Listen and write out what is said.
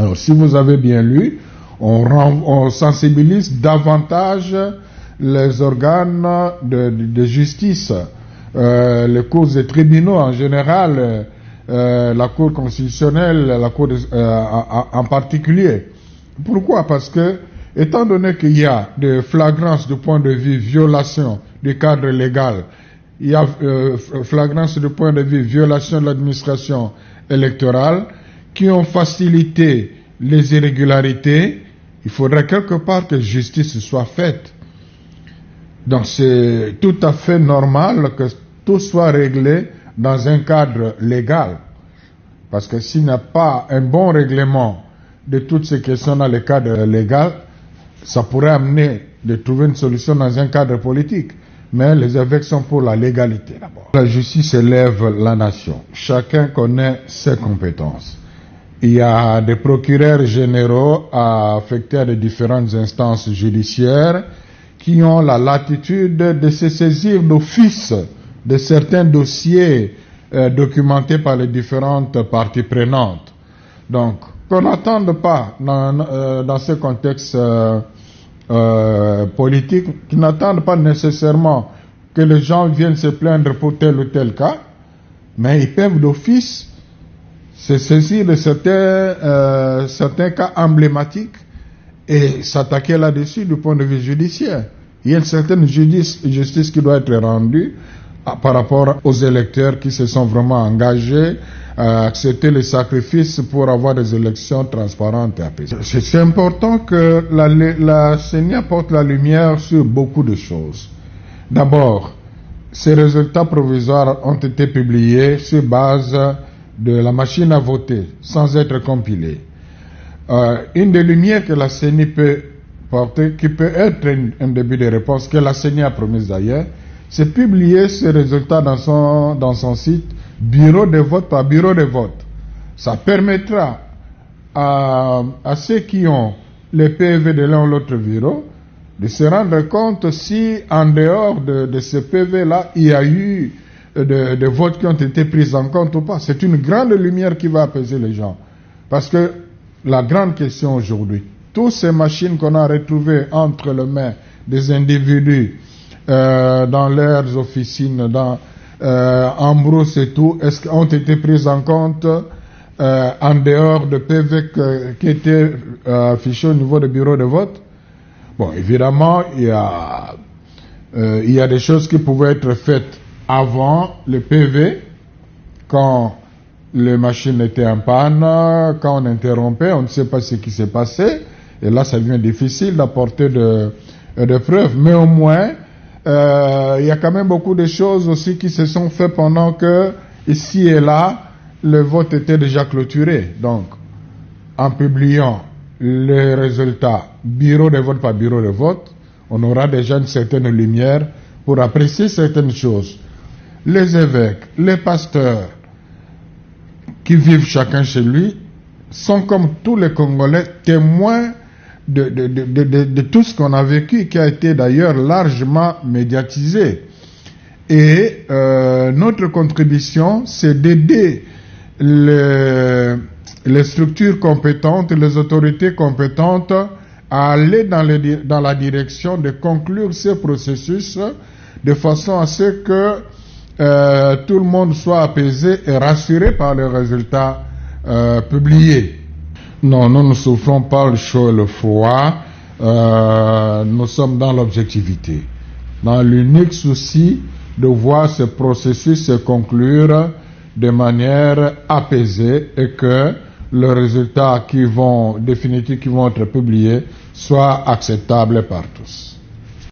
Alors, si vous avez bien lu, on sensibilise davantage les organes de justice, les cours et tribunaux en général, la Cour constitutionnelle, la Cour en particulier. Pourquoi? Parce que, étant donné qu'il y a des flagrances du point de vue violation du cadre légal, il y a flagrance du point de vue violation de l'administration électorale qui ont facilité les irrégularités, il faudrait quelque part que justice soit faite. Donc c'est tout à fait normal que tout soit réglé dans un cadre légal. Parce que s'il n'y a pas un bon règlement de toutes ces questions dans le cadre légal, ça pourrait amener de trouver une solution dans un cadre politique. Mais les évêques sont pour la légalité d'abord. La justice élève la nation. Chacun connaît ses compétences. Il y a des procureurs généraux affectés à de différentes instances judiciaires qui ont la latitude de se saisir d'office de certains dossiers documentés par les différentes parties prenantes. Donc, qu'on n'attende pas dans ce contexte politiques qui n'attendent pas nécessairement que les gens viennent se plaindre pour tel ou tel cas, mais ils peuvent d'office se saisir de certains cas emblématiques et s'attaquer là-dessus du point de vue judiciaire. Il y a une certaine justice qui doit être rendue par rapport aux électeurs qui se sont vraiment engagés à accepter les sacrifices pour avoir des élections transparentes et apaisées. C'est important que la CENI apporte la lumière sur beaucoup de choses. D'abord, ces résultats provisoires ont été publiés sur base de la machine à voter, sans être compilés. Une des lumières que la CENI peut porter, qui peut être un début de réponse, que la CENI a promise d'ailleurs, c'est publier ces résultats dans son site, bureau de vote par bureau de vote. Ça permettra à ceux qui ont les PV de l'un ou l'autre bureau de se rendre compte si en dehors de ce PV-là, il y a eu des votes qui ont été pris en compte ou pas. C'est une grande lumière qui va apaiser les gens. Parce que la grande question aujourd'hui, toutes ces machines qu'on a retrouvées entre les mains des individus dans leurs officines, en brousse et tout, est-ce qu'ont été prises en compte en dehors de PV qui étaient affichés au niveau des bureaux de vote? Bon, évidemment, il y a des choses qui pouvaient être faites avant le PV, quand les machines étaient en panne, quand on interrompait, on ne sait pas ce qui s'est passé, et là ça devient difficile d'apporter de preuves, mais au moins, il y a quand même beaucoup de choses aussi qui se sont faites pendant que, ici et là, le vote était déjà clôturé. Donc, en publiant les résultats bureau de vote par bureau de vote, on aura déjà une certaine lumière pour apprécier certaines choses. Les évêques, les pasteurs, qui vivent chacun chez lui, sont comme tous les Congolais témoins de tout ce qu'on a vécu, qui a été d'ailleurs largement médiatisé. Et notre contribution, c'est d'aider les structures compétentes, les autorités compétentes à aller dans la direction de conclure ce processus de façon à ce que tout le monde soit apaisé et rassuré par les résultats publiés. Non, nous ne souffrons pas le chaud et le froid, nous sommes dans l'objectivité, dans l'unique souci de voir ce processus se conclure de manière apaisée et que les résultats définitifs qui vont être publiés soient acceptables par tous.